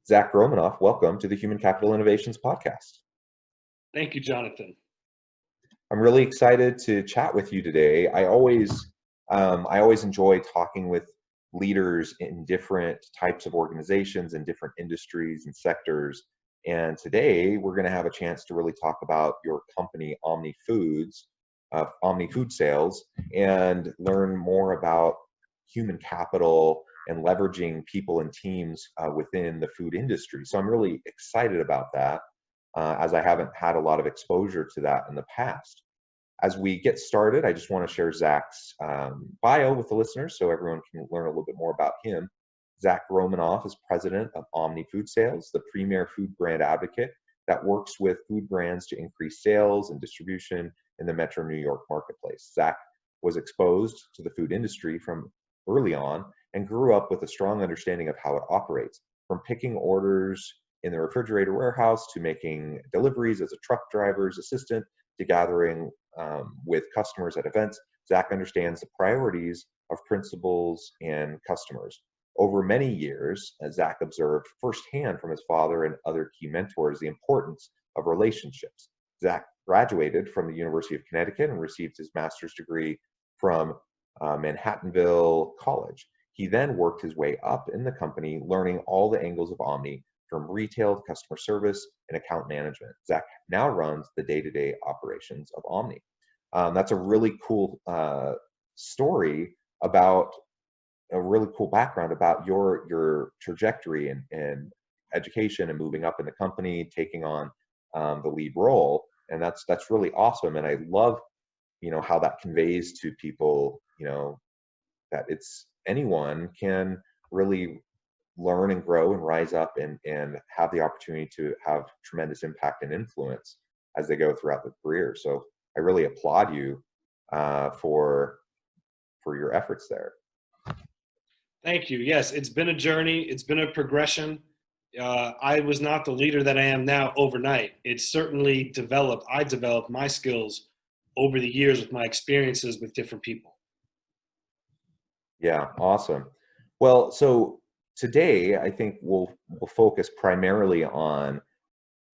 Zach Romanoff, welcome to the Human Capital Innovations Podcast. Thank you, Jonathan. I'm really excited to chat with you today. I always enjoy talking with leaders in different types of organizations and different industries and sectors. And today we're going to have a chance to really talk about your company, Omni Foods, Omni Food Sales, and learn more about human capital and leveraging people and teams within the food industry. So I'm really excited about that, as I haven't had a lot of exposure to that in the past. As we get started, I just want to share Zach's bio with the listeners so everyone can learn a little bit more about him. Zach Romanoff is president of Omni Food Sales, the premier food brand advocate that works with food brands to increase sales and distribution in the Metro New York marketplace. Zach was exposed to the food industry from early on and grew up with a strong understanding of how it operates, from picking orders in the refrigerator warehouse to making deliveries as a truck driver's assistant to gathering with customers at events. Zach understands the priorities of principals and customers. Over many years, Zach observed firsthand from his father and other key mentors the importance of relationships. Zach graduated from the University of Connecticut and received his master's degree from Manhattanville College. He then worked his way up in the company, learning all the angles of Omni, from retail to customer service and account management. Zach now runs the day-to-day operations of Omni. That's a really cool story about a really cool background about your trajectory and education and moving up in the company, taking on the lead role, and that's really awesome. And I love, how that conveys to people, that it's anyone can really learn and grow and rise up and have the opportunity to have tremendous impact and influence as they go throughout the career. So I really applaud you for your efforts there. Thank you. Yes, it's been a journey. It's been a progression. I was not the leader that I am now overnight. It's certainly developed. I developed my skills over the years with my experiences with different people. Yeah, awesome. Well, so today I think we'll focus primarily on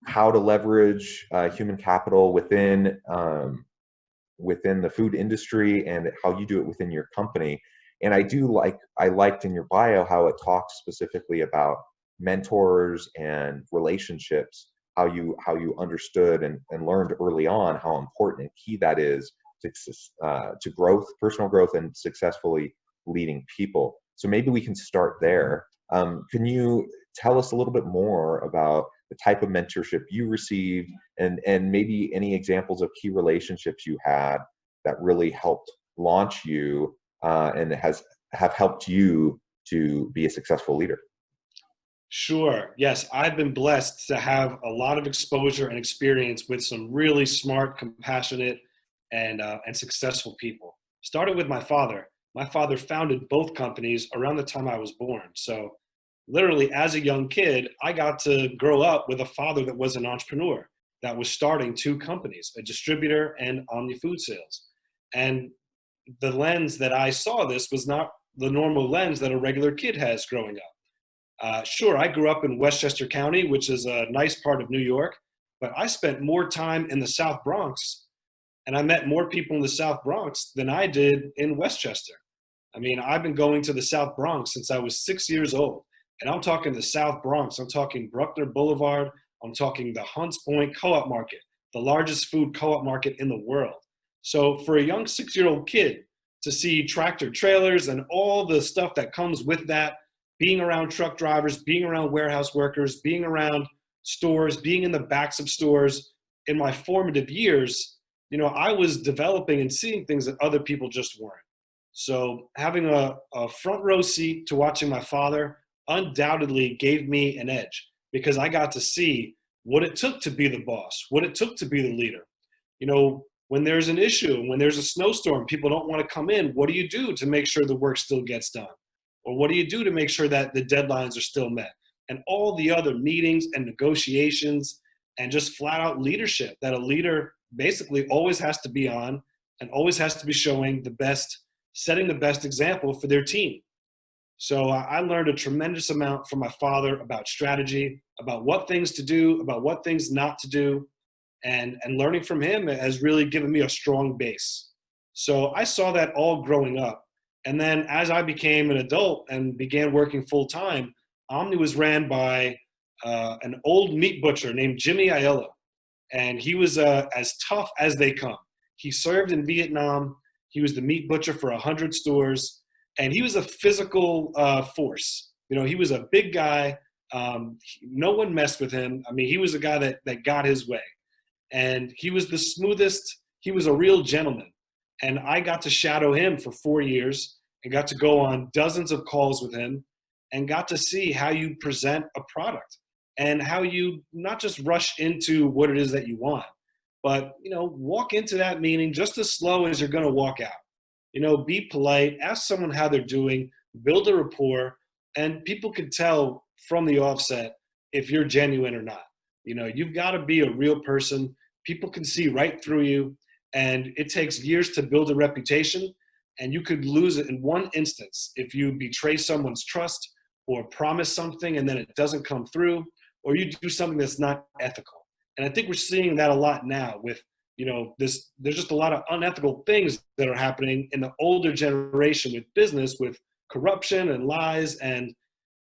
how to leverage human capital within the food industry and how you do it within your company. And I liked in your bio how it talks specifically about mentors and relationships, how you understood and learned early on how important and key that is to growth, personal growth, and successfully leading people. So maybe we can start there. Can you tell us a little bit more about the type of mentorship you received and maybe any examples of key relationships you had that really helped launch you and have helped you to be a successful leader? Sure. Yes, I've been blessed to have a lot of exposure and experience with some really smart, compassionate, and successful people. Started with my father. My father founded both companies around the time I was born. So literally as a young kid, I got to grow up with a father that was an entrepreneur, that was starting two companies, a distributor and Omni Food Sales. And the lens that I saw this was not the normal lens that a regular kid has growing up. Sure, I grew up in Westchester County, which is a nice part of New York, but I spent more time in the South Bronx, and I met more people in the South Bronx than I did in Westchester. I mean, I've been going to the South Bronx since I was 6 years old, and I'm talking the South Bronx. I'm talking Bruckner Boulevard. I'm talking the Hunts Point Co-op Market, the largest food co-op market in the world. So for a young 6-year-old kid to see tractor trailers and all the stuff that comes with that, being around truck drivers, being around warehouse workers, being around stores, being in the backs of stores in my formative years, I was developing and seeing things that other people just weren't. So having a front row seat to watching my father undoubtedly gave me an edge because I got to see what it took to be the boss, what it took to be the leader. When there's an issue, when there's a snowstorm, people don't want to come in. What do you do to make sure the work still gets done? Or what do you do to make sure that the deadlines are still met? And all the other meetings and negotiations and just flat out leadership that a leader basically always has to be on and always has to be showing the best, setting the best example for their team. So I learned a tremendous amount from my father about strategy, about what things to do, about what things not to do. And learning from him has really given me a strong base. So I saw that all growing up. And then as I became an adult and began working full time, Omni was ran by an old meat butcher named Jimmy Aiello. And he was as tough as they come. He served in Vietnam. He was the meat butcher for 100 stores. And he was a physical force. You know, he was a big guy. No one messed with him. I mean, he was a guy that got his way. And he was the smoothest. He was a real gentleman. And I got to shadow him for 4 years and got to go on dozens of calls with him and got to see how you present a product and how you not just rush into what it is that you want, but, you know, walk into that meeting just as slow as you're going to walk out. You know, be polite, ask someone how they're doing, build a rapport, and people can tell from the offset if you're genuine or not. You know, you've got to be a real person. People can see right through you, and it takes years to build a reputation, and you could lose it in one instance if you betray someone's trust or promise something and then it doesn't come through, or you do something that's not ethical. And I think we're seeing that a lot now with, you know, there's just a lot of unethical things that are happening in the older generation with business, with corruption and lies, and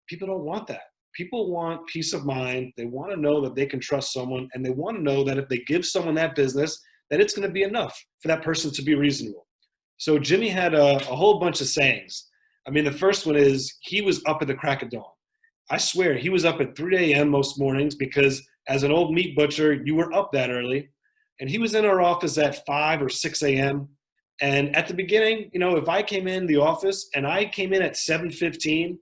people don't want that. People want peace of mind. They want to know that they can trust someone, and they want to know that if they give someone that business, that it's going to be enough for that person to be reasonable. So Jimmy had a whole bunch of sayings. I mean, the first one is he was up at the crack of dawn. I swear he was up at 3 a.m. most mornings because as an old meat butcher, you were up that early. And he was in our office at 5 or 6 a.m. And at the beginning, you know, if I came in the office and I came in at 7:15,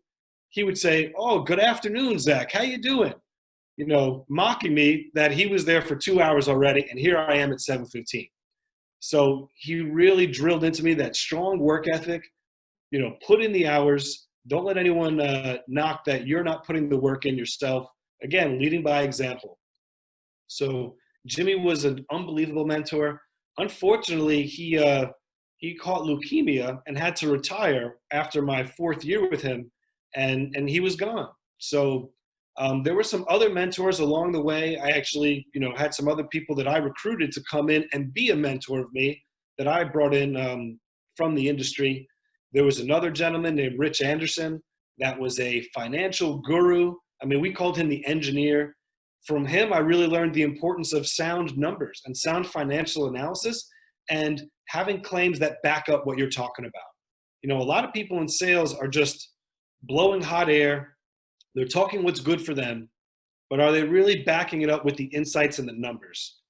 he would say, "Oh, good afternoon, Zach. How you doing?" You know, mocking me that he was there for 2 hours already, and here I am at 7:15. So he really drilled into me that strong work ethic. You know, put in the hours. Don't let anyone knock that you're not putting the work in yourself. Again, leading by example. So Jimmy was an unbelievable mentor. Unfortunately, he caught leukemia and had to retire after my 4th year with him, and he was gone. So there were some other mentors along the way. I actually, you know, had some other people that I recruited to come in and be a mentor of me that I brought in from the industry. There was another gentleman named Rich Anderson that was a financial guru. I mean, we called him the engineer. From him, I really learned the importance of sound numbers and sound financial analysis and having claims that back up what you're talking about. You know, a lot of people in sales are just blowing hot air. They're talking what's good for them, but are they really backing it up with the insights and the numbers?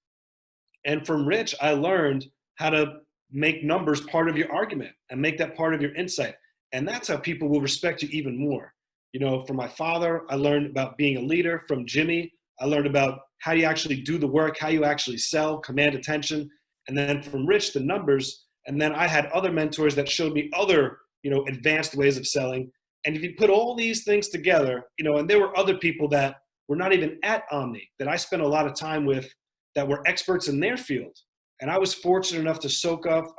And from Rich, I learned how to make numbers part of your argument and make that part of your insight. And that's how people will respect you even more. You know, from my father, I learned about being a leader. From Jimmy, I learned about how you actually do the work, how you actually sell, command attention. And then from Rich, the numbers. And then I had other mentors that showed me other, you know, advanced ways of selling. And if you put all these things together, you know, and there were other people that were not even at Omni that I spent a lot of time with that were experts in their field. And I was fortunate enough to soak up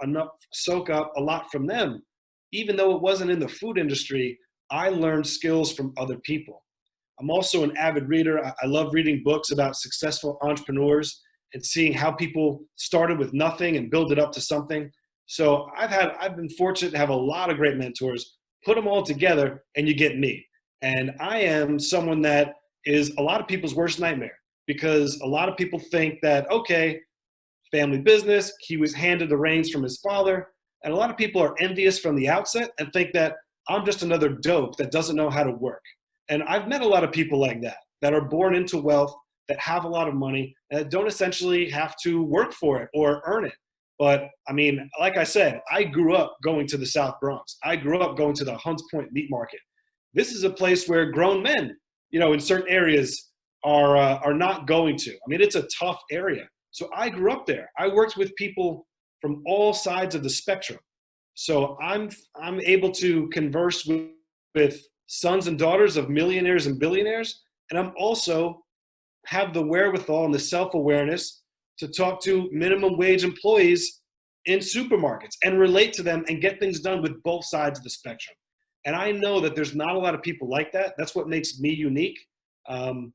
a lot from them. Even though it wasn't in the food industry, I learned skills from other people. I'm also an avid reader. I love reading books about successful entrepreneurs and seeing how people started with nothing and build it up to something. So I've been fortunate to have a lot of great mentors. Put them all together and you get me. And I am someone that is a lot of people's worst nightmare because a lot of people think that, okay, family business, he was handed the reins from his father. And a lot of people are envious from the outset and think that I'm just another dope that doesn't know how to work. And I've met a lot of people like that, that are born into wealth, that have a lot of money, and that don't essentially have to work for it or earn it. But I mean, like I said, I grew up going to the South Bronx. I grew up going to the Hunts Point Meat Market. This is a place where grown men, you know, in certain areas are not going to. I mean, it's a tough area. So I grew up there. I worked with people from all sides of the spectrum. So I'm able to converse with sons and daughters of millionaires and billionaires, and I'm also have the wherewithal and the self-awareness to talk to minimum wage employees in supermarkets and relate to them and get things done with both sides of the spectrum. And I know that there's not a lot of people like that. That's what makes me unique. Um,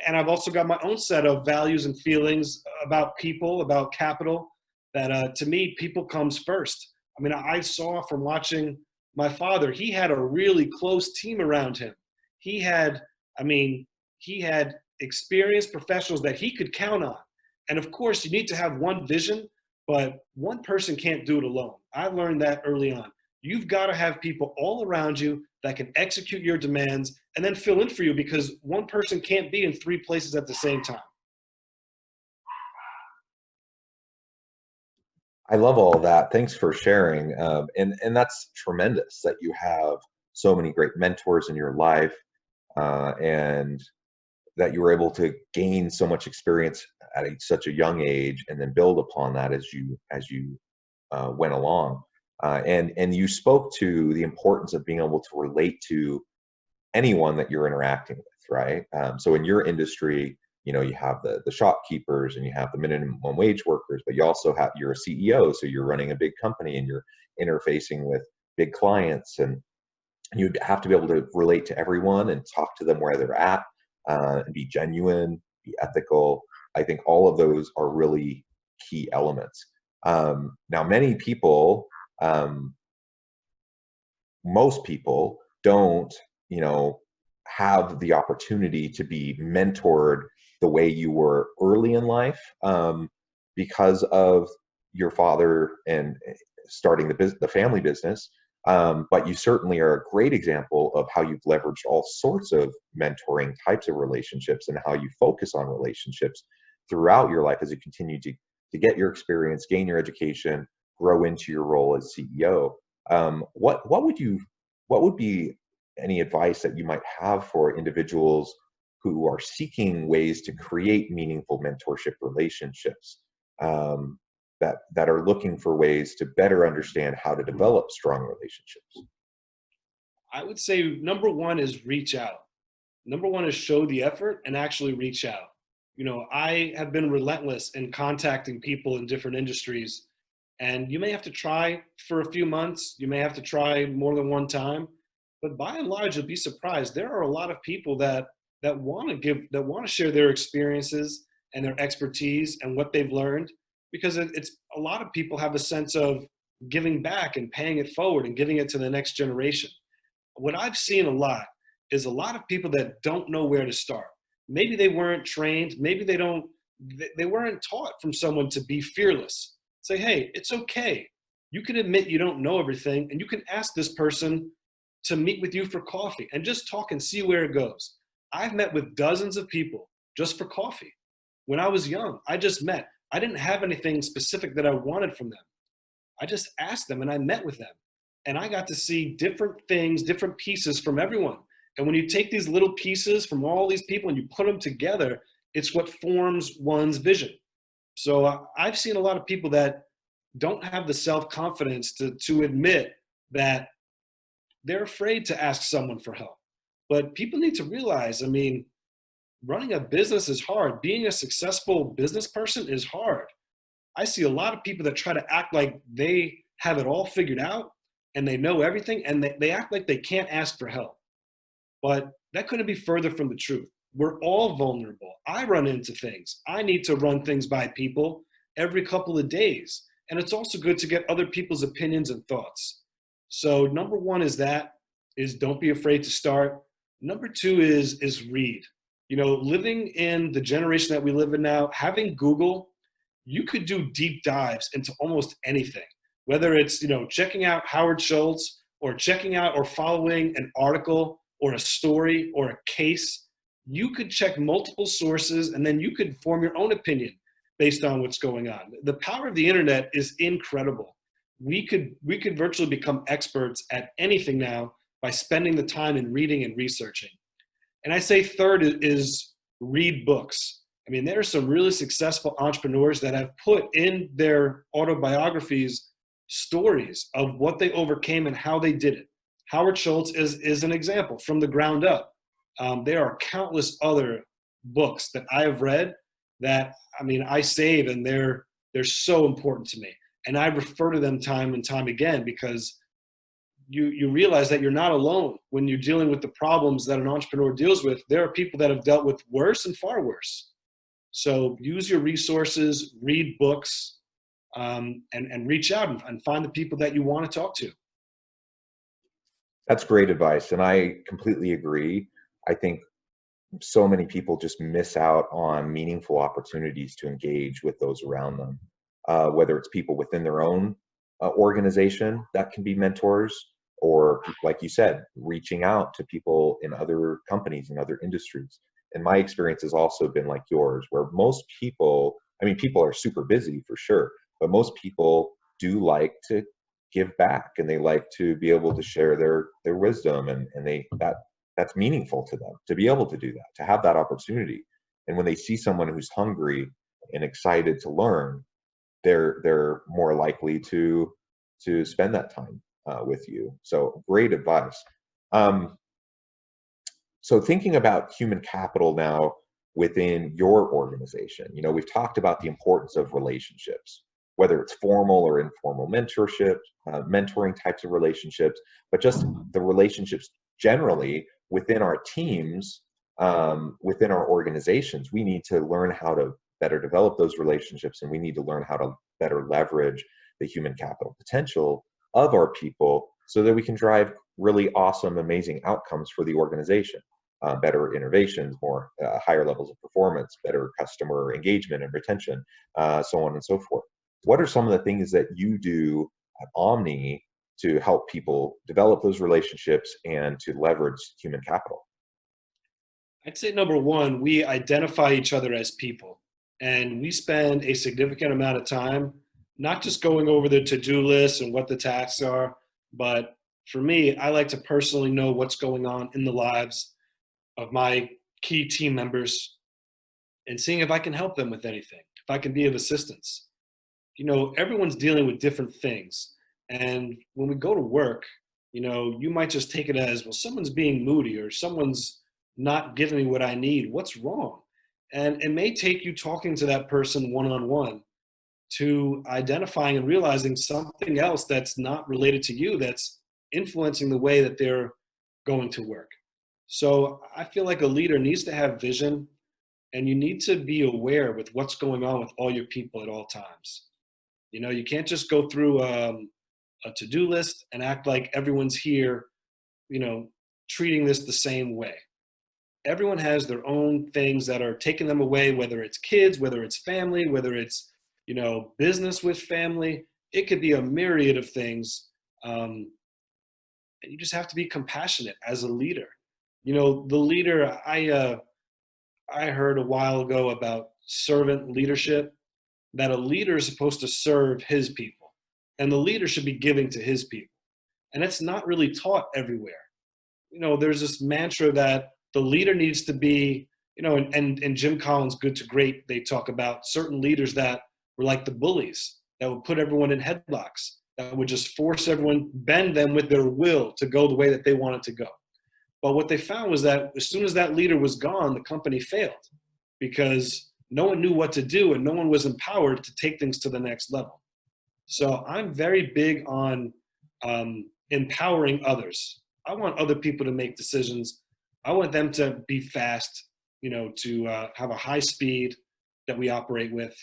and I've also got my own set of values and feelings about people, about capital, that to me, people comes first. I mean, I saw from watching my father, he had a really close team around him. He had, I mean, he had experienced professionals that he could count on. And of course, you need to have one vision, but one person can't do it alone. I learned that early on. You've got to have people all around you that can execute your demands and then fill in for you, because one person can't be in three places at the same time. I love all of that. Thanks for sharing. And that's tremendous that you have so many great mentors in your life, and that you were able to gain so much experience at such a young age, and then build upon that as you went along. And you spoke to the importance of being able to relate to anyone that you're interacting with, right? So in your industry, you have the shopkeepers and you have the minimum wage workers, but you also have, you're a CEO, so you're running a big company and you're interfacing with big clients, and you have to be able to relate to everyone and talk to them where they're at, and be genuine, be ethical. I think all of those are really key elements. Now, many people, most people don't, have the opportunity to be mentored the way you were early in life, because of your father and starting the family business. But you certainly are a great example of how you've leveraged all sorts of mentoring types of relationships, and how you focus on relationships throughout your life as you continue to get your experience, gain your education, grow into your role as CEO. What would be any advice that you might have for individuals who are seeking ways to create meaningful mentorship relationships, that are looking for ways to better understand how to develop strong relationships? I would say number one is reach out. Number one is show the effort and actually reach out. I have been relentless in contacting people in different industries, and you may have to try for a few months. You may have to try more than one time, but by and large, you'll be surprised. There are a lot of people that want to share their experiences and their expertise and what they've learned, because it's a lot of people have a sense of giving back and paying it forward and giving it to the next generation. What I've seen a lot is a lot of people that don't know where to start. Maybe they weren't trained, maybe they weren't taught from someone to be fearless. Say, hey, it's okay. You can admit you don't know everything, and you can ask this person to meet with you for coffee and just talk and see where it goes. I've met with dozens of people just for coffee. When I was young, I just met. I didn't have anything specific that I wanted from them. I just asked them and I met with them. And I got to see different things, different pieces from everyone. And when you take these little pieces from all these people and you put them together, it's what forms one's vision. So I've seen a lot of people that don't have the self-confidence to admit that they're afraid to ask someone for help. But people need to realize, I mean, running a business is hard. Being a successful business person is hard. I see a lot of people that try to act like they have it all figured out and they know everything, and they act like they can't ask for help. But that couldn't be further from the truth. We're all vulnerable. I run into things. I need to run things by people every couple of days. And it's also good to get other people's opinions and thoughts. So number one is don't be afraid to start. Number two is read. Living in the generation that we live in now, having Google, you could do deep dives into almost anything, whether it's, checking out Howard Schultz, or checking out or following an article or a story or a case. You could check multiple sources and then you could form your own opinion based on what's going on. The power of the internet is incredible. We could virtually become experts at anything now by spending the time in reading and researching. And I say third is read books. I mean, there are some really successful entrepreneurs that have put in their autobiographies stories of what they overcame and how they did it. Howard Schultz is an example from the ground up. There are countless other books that I have read that, I mean, I save, and they're so important to me. And I refer to them time and time again, because you realize that you're not alone when you're dealing with the problems that an entrepreneur deals with. There are people that have dealt with worse and far worse. So use your resources, read books, and reach out and find the people that you want to talk to. That's great advice, and I completely agree. I think so many people just miss out on meaningful opportunities to engage with those around them, whether it's people within their own organization that can be mentors, or like you said, reaching out to people in other companies and other industries. And my experience has also been like yours, where most people, I mean, people are super busy for sure, but most people do like to give back, and they like to be able to share their wisdom, and that's meaningful to them to be able to do that, to have that opportunity. And when they see someone who's hungry and excited to learn, they're more likely to spend that time with you. So great advice. Um, so thinking about human capital now within your organization, we've talked about the importance of relationships, whether it's formal or informal mentorship, mentoring types of relationships, but just the relationships generally within our teams, within our organizations. We need to learn how to better develop those relationships, and we need to learn how to better leverage the human capital potential of our people so that we can drive really awesome, amazing outcomes for the organization. Better innovations, more higher levels of performance, better customer engagement and retention, so on and so forth. What are some of the things that you do at Omni to help people develop those relationships and to leverage human capital? I'd say number one, we identify each other as people, and we spend a significant amount of time not just going over the to-do list and what the tasks are, but for me, I like to personally know what's going on in the lives of my key team members and seeing if I can help them with anything, if I can be of assistance. Everyone's dealing with different things. And when we go to work, you might just take it as, well, someone's being moody or someone's not giving me what I need. What's wrong? And it may take you talking to that person one-on-one to identifying and realizing something else that's not related to you that's influencing the way that they're going to work. So I feel like a leader needs to have vision, and you need to be aware with what's going on with all your people at all times. You can't just go through a to-do list and act like everyone's here, treating this the same way. Everyone has their own things that are taking them away, whether it's kids, whether it's family, whether it's, business with family. It could be a myriad of things. And you just have to be compassionate as a leader. The leader, I heard a while ago about servant leadership, that a leader is supposed to serve his people, and the leader should be giving to his people. And it's not really taught everywhere. There's this mantra that the leader needs to be, and Jim Collins' Good to Great, they talk about certain leaders that were like the bullies that would put everyone in headlocks, that would just force everyone, bend them with their will to go the way that they wanted to go. But what they found was that as soon as that leader was gone, the company failed because no one knew what to do and no one was empowered to take things to the next level. So I'm very big on empowering others. I want other people to make decisions. I want them to be fast, to have a high speed that we operate with.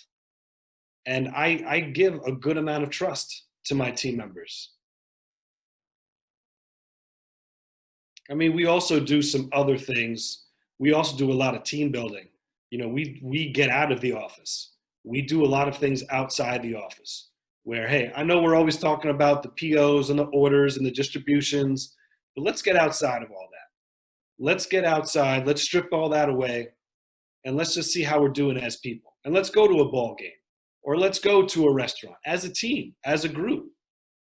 And I give a good amount of trust to my team members. I mean, we also do some other things. We also do a lot of team building. We get out of the office. We do a lot of things outside the office where, hey, I know we're always talking about the POs and the orders and the distributions, but let's get outside of all that. Let's get outside. Let's strip all that away. And let's just see how we're doing as people. And let's go to a ball game, or let's go to a restaurant as a team, as a group.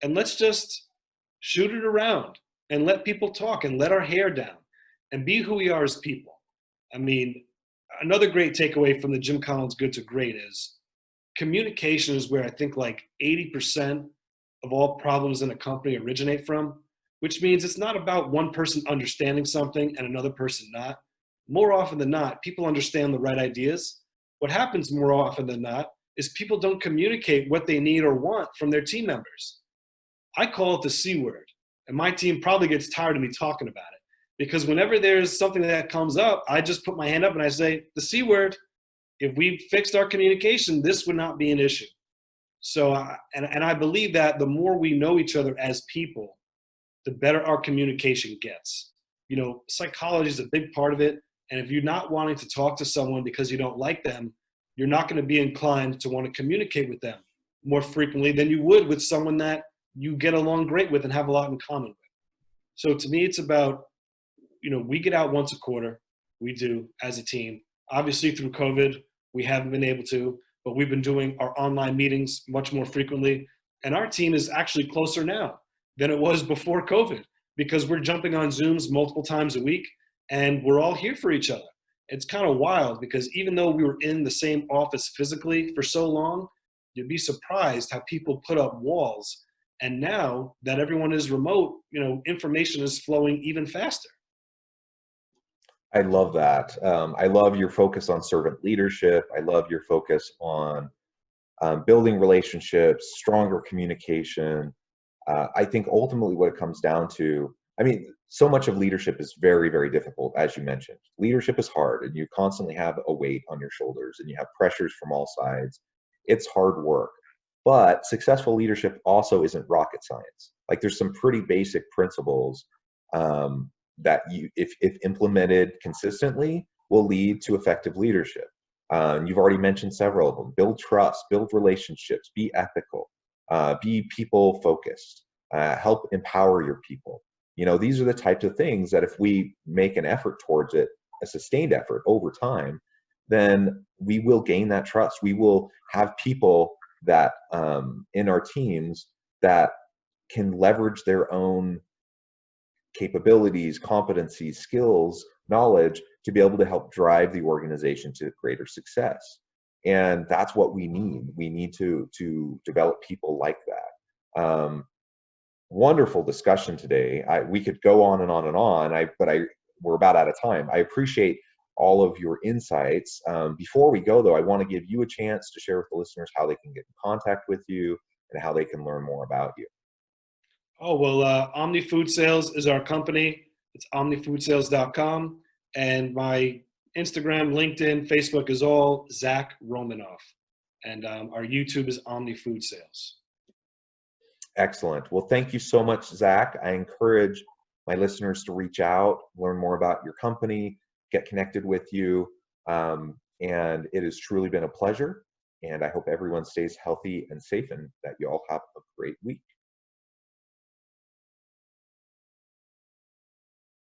And let's just shoot it around and let people talk and let our hair down and be who we are as people. I mean, another great takeaway from the Jim Collins Good to Great is communication is where I think like 80% of all problems in a company originate from, which means it's not about one person understanding something and another person not. More often than not, people understand the right ideas. What happens more often than not is people don't communicate what they need or want from their team members. I call it the C word. And my team probably gets tired of me talking about it, because whenever there's something that comes up, I just put my hand up and I say, the C word. If we fixed our communication, this would not be an issue. So, and I believe that the more we know each other as people, the better our communication gets. You know, psychology is a big part of it. And if you're not wanting to talk to someone because you don't like them, you're not going to be inclined to want to communicate with them more frequently than you would with someone that you get along great with and have a lot in common with. So to me, it's about, you know, we get out once a quarter. We do as a team. Obviously, through COVID, we haven't been able to, but we've been doing our online meetings much more frequently. And our team is actually closer now than it was before COVID, because we're jumping on Zooms multiple times a week and we're all here for each other. It's kind of wild, because even though we were in the same office physically for so long, you'd be surprised how people put up walls. And now that everyone is remote, you know, information is flowing even faster. I love that. I love your focus on servant leadership. I love your focus on building relationships, stronger communication. I think ultimately what it comes down to, I mean, so much of leadership is very, very difficult, as you mentioned. Leadership is hard, and you constantly have a weight on your shoulders, and you have pressures from all sides. It's hard work. But successful leadership also isn't rocket science. Like, there's some pretty basic principles that you, if implemented consistently, will lead to effective leadership. You've already mentioned several of them. Build trust, build relationships, be ethical, be people focused, help empower your people. You know, these are the types of things that if we make an effort towards it, a sustained effort over time, then we will gain that trust. We will have people that in our teams that can leverage their own capabilities, competencies, skills, knowledge to be able to help drive the organization to greater success. And that's what we need. We need to develop people like that. Wonderful discussion today. We could go on and on and on, but we're about out of time. I appreciate all of your insights. Before we go, though, I want to give you a chance to share with the listeners how they can get in contact with you and how they can learn more about you. Oh, well, Omni Food Sales is our company. It's omnifoodsales.com. And my Instagram, LinkedIn, Facebook is all Zach Romanoff. And our YouTube is Omni Food Sales. Excellent. Well, thank you so much, Zach. I encourage my listeners to reach out, learn more about your company, get connected with you. And it has truly been a pleasure. And I hope everyone stays healthy and safe, and that you all have a great week.